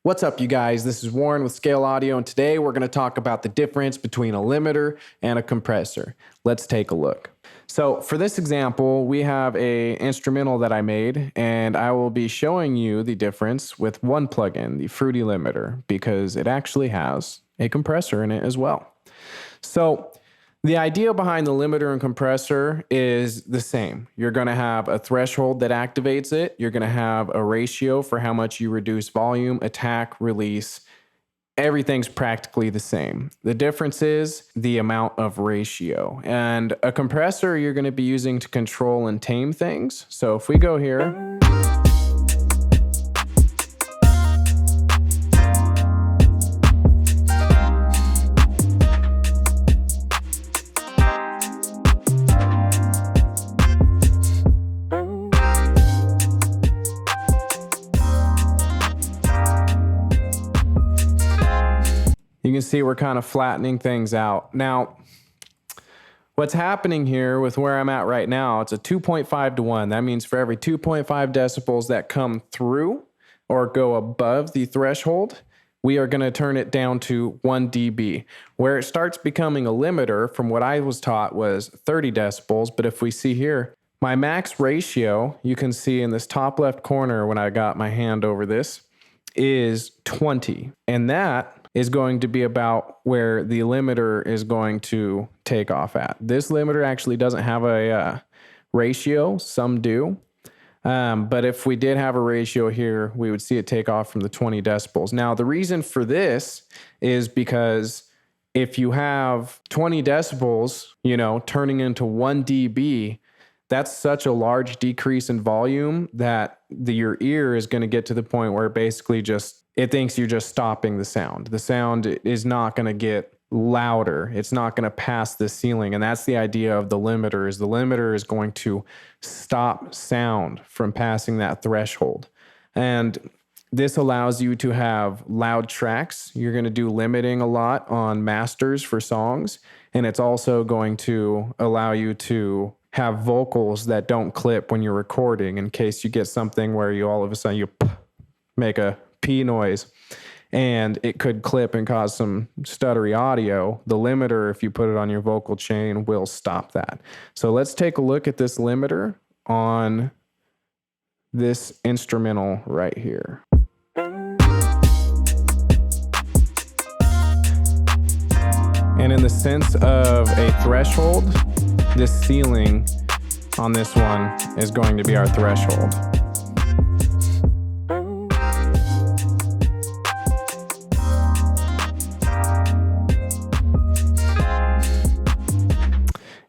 What's up, you guys? This is Warren with Scale Audio, and today we're going to talk about the difference between a limiter and a compressor. Let's take a look. So for this example, we have an instrumental that I made, and I will be showing you the difference with one plugin, the Fruity Limiter, because it actually has a compressor in it as well. So the idea behind the limiter and compressor is the same. You're going to have a threshold that activates it. You're going to have a ratio for how much you reduce volume, attack, release. Everything's practically the same. The difference is the amount of ratio. And a compressor you're going to be using to control and tame things. So if we go here, you can see we're kind of flattening things out. Now, what's happening here with where I'm at right now, it's a 2.5 to 1. That means for every 2.5 decibels that come through or go above the threshold, we are going to turn it down to 1 dB. Where it starts becoming a limiter, from what I was taught, was 30 decibels. But if we see here, my max ratio, you can see in this top left corner when I got my hand over this, is 20. And that is going to be about where the limiter is going to take off at. This limiter actually doesn't have a ratio. Some do. But if we did have a ratio here, we would see it take off from the 20 decibels. Now, the reason for this is because if you have 20 decibels, turning into 1 dB, that's such a large decrease in volume that your ear is going to get to the point where it basically it thinks you're just stopping the sound. The sound is not going to get louder. It's not going to pass the ceiling. And that's the idea of the limiter, is the limiter is going to stop sound from passing that threshold. And this allows you to have loud tracks. You're going to do limiting a lot on masters for songs. And it's also going to allow you to have vocals that don't clip when you're recording, in case you get something where you all of a sudden you make a P noise and it could clip and cause some stuttery audio. The limiter, if you put it on your vocal chain, will stop that. So let's take a look at this limiter on this instrumental right here. And in the sense of a threshold, this ceiling on this one is going to be our threshold.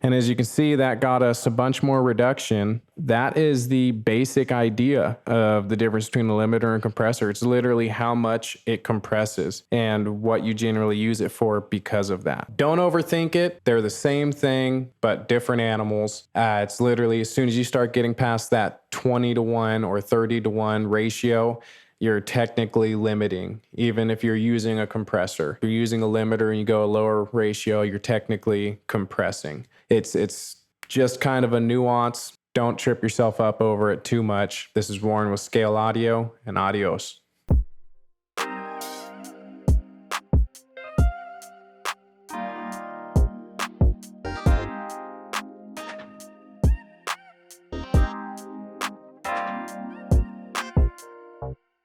And as you can see, that got us a bunch more reduction. That is the basic idea of the difference between a limiter and compressor. It's literally how much it compresses and what you generally use it for because of that. Don't overthink it. They're the same thing, but different animals. It's literally as soon as you start getting past that 20 to 1 or 30 to 1 ratio, you're technically limiting. Even if you're using a compressor, if you're using a limiter and you go a lower ratio, you're technically compressing. It's just kind of a nuance. Don't trip yourself up over it too much. This is Warren with Scale Audio, and adios.